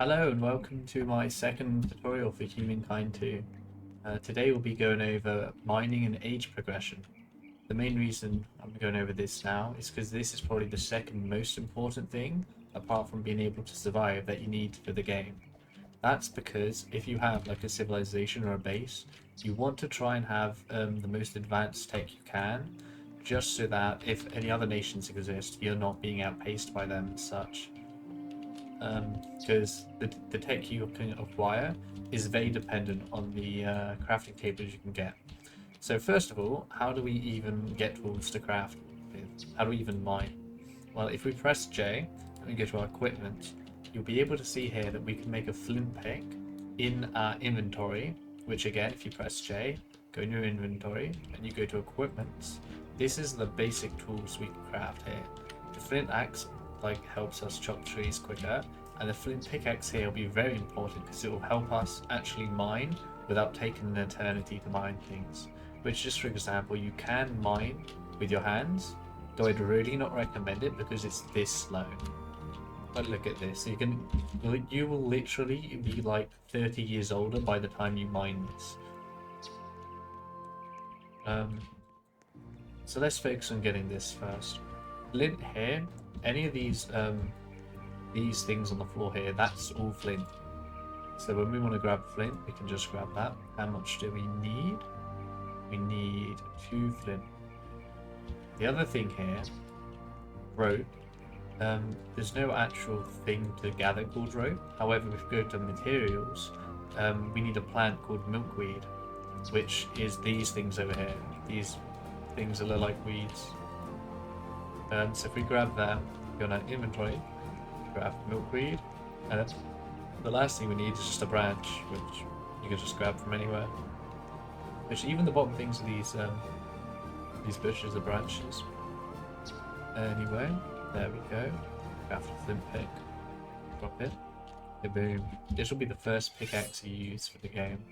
Hello and welcome to my second tutorial for Humankind 2. Today we'll be going over mining and age progression. The main reason I'm going over this now is because this is probably the second most important thing, apart from being able to survive, that you need for the game. That's because if you have like a civilization or a base, you want to try and have the most advanced tech you can, just so that if any other nations exist, you're not being outpaced by them and such. Because the tech you can acquire is very dependent on the crafting tables you can get. So first of all, how do we even get tools to craft with? How do we even mine? Well, if we press J and we go to our equipment, you'll be able to see here that we can make a flint pick in our inventory, which again, if you press J, go in your inventory, and you go to equipment, this is the basic tools we can craft here. The flint axe helps us chop trees quicker, and the flint pickaxe here will be very important because it will help us actually mine without taking an eternity to mine things. Which, just for example, you can mine with your hands, though I'd really not recommend it because it's this slow. But look at this, you will literally be like 30 years older by the time you mine this. So let's focus on getting this first. Flint here, any of these things on the floor here, that's all flint. So when we want to grab flint, we can just grab that. How much do we need? We need 2 flint. The other thing here, rope. There's no actual thing to gather called rope. However, if we go to materials, we need a plant called milkweed, which is these things over here. These things that look like weeds. So if we grab that, go on our inventory, grab milkweed, and the last thing we need is just a branch, which you can just grab from anywhere. Which even the bottom things of these bushes are branches. Anyway, there we go. Craft a flint pick. Drop it. Okay, boom. This will be the first pickaxe you use for the game.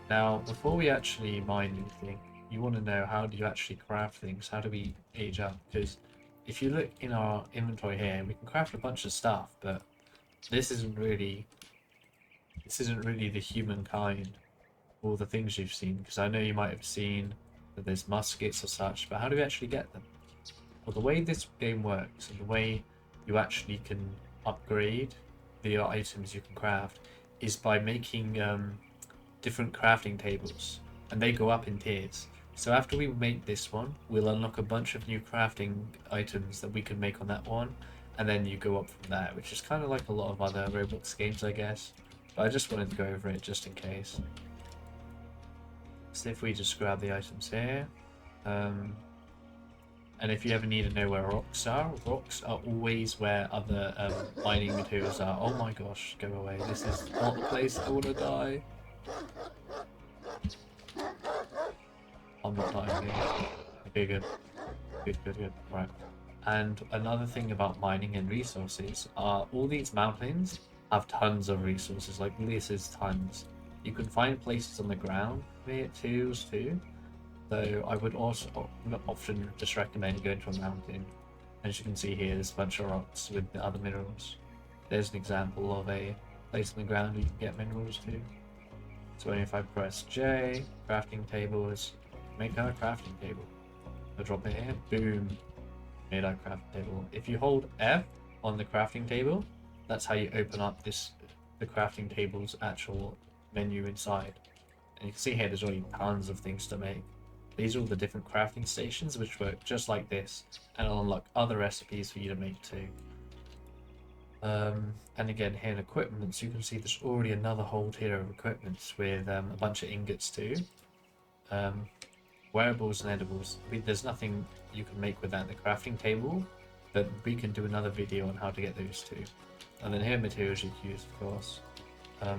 Now, before we actually mine anything, you want to know how do you actually craft things? How do we age up? Because if you look in our inventory here, we can craft a bunch of stuff, but this isn't really the humankind or the things you've seen. Because I know you might have seen that there's muskets or such, but how do we actually get them? Well, the way this game works and the way you actually can upgrade the items you can craft is by making different crafting tables, and they go up in tiers. So after we make this one, we'll unlock a bunch of new crafting items that we can make on that one, and then you go up from there, which is kind of like a lot of other Roblox games, I guess. But I just wanted to go over it just in case. So if we just grab the items here, and if you ever need to know where rocks are always where other mining materials are. Oh my gosh, go away. This is not the place I want to die. I'm not dying here. Okay, good. Good. Right. And another thing about mining and resources are all these mountains have tons of resources. Like this is tons. You can find places on the ground where too. So I would also often just recommend going to a mountain. As you can see here, there's a bunch of rocks with the other minerals. There's an example of a place on the ground you can get minerals to. So if I press J, crafting tables, make our crafting table. I'll drop it here, boom, made our crafting table. If you hold F on the crafting table, that's how you open up the crafting table's actual menu inside. And you can see here there's already tons of things to make. These are all the different crafting stations which work just like this, and will unlock other recipes for you to make too. And again, here in equipment, you can see there's already another whole tier of equipment with a bunch of ingots too. Wearables and edibles. There's nothing you can make with that in the crafting table, but we can do another video on how to get those too. And then here materials you can use, of course.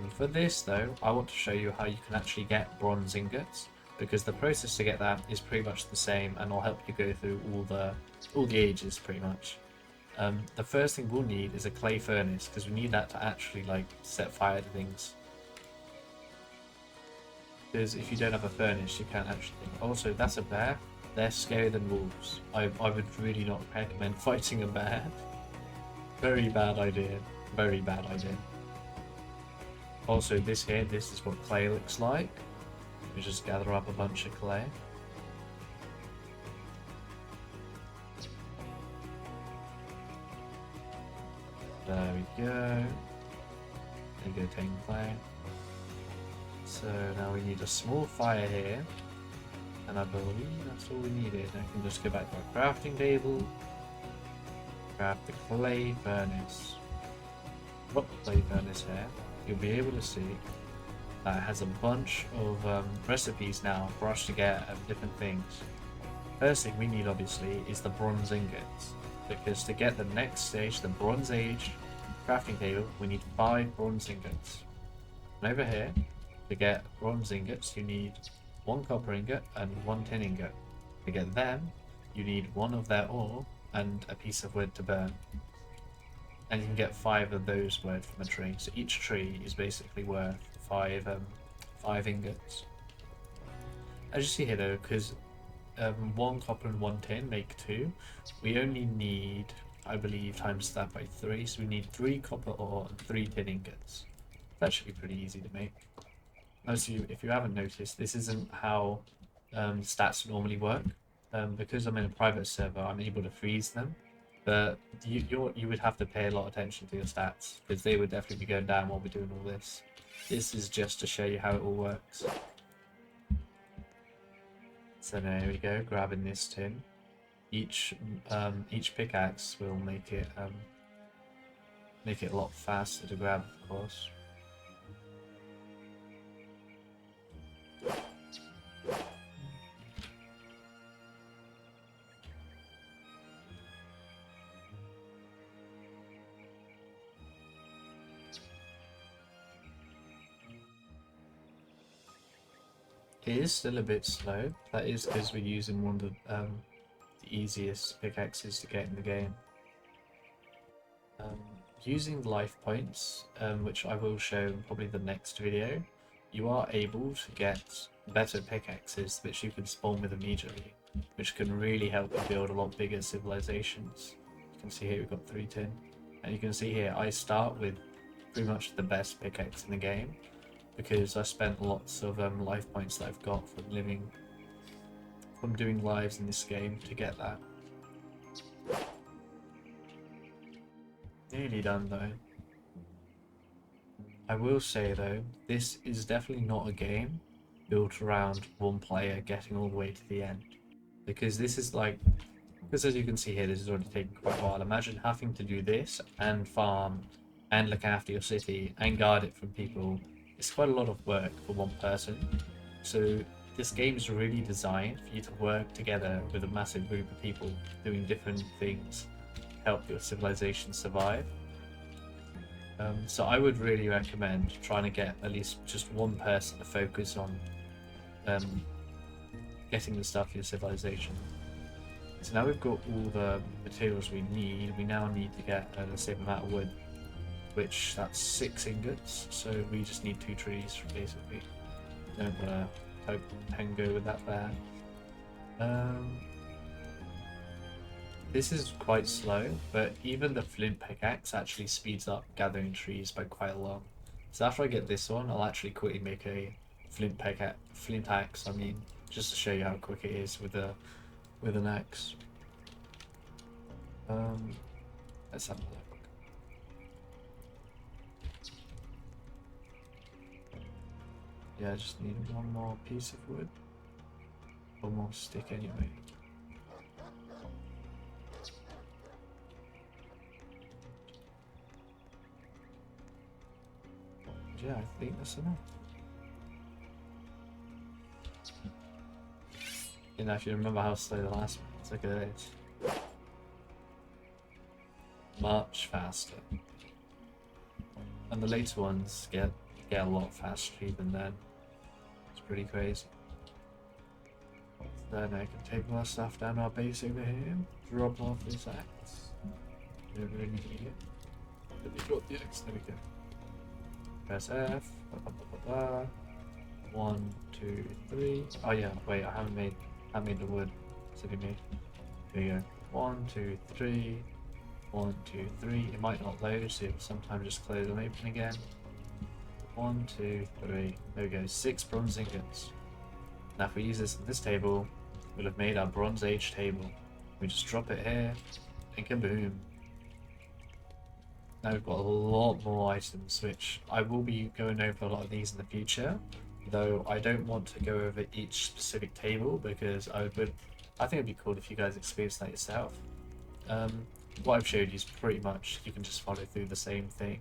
For this though, I want to show you how you can actually get bronze ingots, because the process to get that is pretty much the same, and will help you go through all the ages pretty much. The first thing we'll need is a clay furnace, because we need that to actually set fire to things. Because if you don't have a furnace, you can't actually. Also, that's a bear. They're scarier than wolves. I would really not recommend fighting a bear. Very bad idea. Very bad idea. Also, this here, this is what clay looks like. We just gather up a bunch of clay. There we go. There you go, 10 clay. So now we need a small fire here. And I believe that's all we needed. I can just go back to our crafting table. Craft the clay furnace. What clay furnace here? You'll be able to see that it has a bunch of recipes now for us to get of different things. First thing we need obviously is the bronze ingots, because to get the next stage, the Bronze Age crafting table, we need 5 bronze ingots. And over here, to get bronze ingots, you need 1 copper ingot and 1 tin ingot. To get them, you need 1 of their ore and a piece of wood to burn. And you can get 5 of those wood from a tree. So each tree is basically worth 5 ingots. As you see here though, because 1 copper and 1 tin make 2, we only need, I believe, times that by 3. So we need 3 copper ore and 3 tin ingots. That should be pretty easy to make. As if you haven't noticed, this isn't how stats normally work. Because I'm in a private server, I'm able to freeze them. But you would have to pay a lot of attention to your stats, because they would definitely be going down while we're doing all this. This is just to show you how it all works. So there we go, grabbing this tin. Each pickaxe will make it a lot faster to grab, of course. It is still a bit slow. That is because we're using one of the easiest pickaxes to get in the game. Using life points, which I will show in probably the next video, you are able to get better pickaxes which you can spawn with immediately, which can really help you build a lot bigger civilizations. You can see here we've got 3 tin, and you can see here I start with pretty much the best pickaxe in the game, because I spent lots of life points that I've got from doing lives in this game to get that. Nearly done though. I will say though, this is definitely not a game built around one player getting all the way to the end, because this is like, because as you can see here, this has already taken quite a while. Imagine having to do this and farm and look after your city and guard it from people. It's quite a lot of work for one person. So this game is really designed for you to work together with a massive group of people doing different things to help your civilization survive. So I would really recommend trying to get at least just one person to focus on getting the stuff for your civilization. So now we've got all the materials we need. We now need to get the same amount of wood, which that's 6 ingots, so we just need 2 trees basically. Don't want to tango with that there. This is quite slow, but even the flint pickaxe actually speeds up gathering trees by quite a lot. So after I get this one, I'll actually quickly make a flint axe, I mean, just to show you how quick it is with an axe. Let's have a look. Yeah, I just need 1 more piece of wood. 1 more stick anyway. Yeah, I think that's enough. You know, if you remember how slow the last one was, look at this. Much faster. And the later ones get a lot faster even then. It's pretty crazy. So then I can take more stuff down our base over here, drop off this axe. Don't really need it. Let me drop the axe, there we go. Press F, 1, 2, 3. Oh yeah, wait, I haven't made the wood. Silly me. There you go. 1, 2, 3. 1, 2, 3. It might not load, so it'll sometimes just close and open again. 1, 2, 3. There we go, 6 bronze ingots. Now if we use this on this table, we'll have made our Bronze Age table. We just drop it here, and kaboom. Now we've got a lot more items, which I will be going over a lot of these in the future, though I don't want to go over each specific table because I think it'd be cool if you guys experience that yourself. What I've showed you is pretty much, you can just follow through the same thing.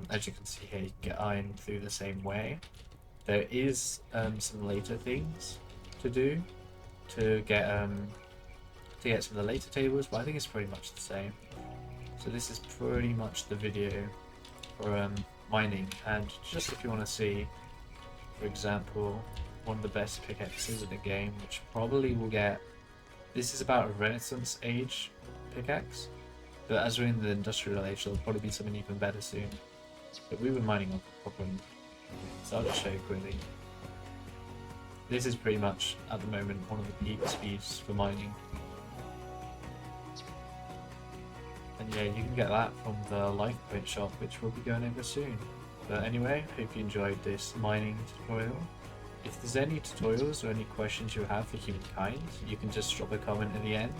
As you can see here, you can get iron through the same way. There is some later things to do to get some of the later tables, but I think it's pretty much the same. So this is pretty much the video for mining, and just if you want to see, for example, one of the best pickaxes in the game, which probably will get, this is about a Renaissance age pickaxe, but as we're in the industrial age, there'll probably be something even better soon. But we were mining on copper, so I'll just show you quickly. This is pretty much, at the moment, one of the peak speeds for mining. And yeah, you can get that from the Life Point shop, which we'll be going over soon. But anyway, hope you enjoyed this mining tutorial. If there's any tutorials or any questions you have for Humankind, you can just drop a comment at the end.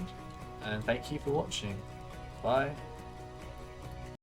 And thank you for watching. Bye.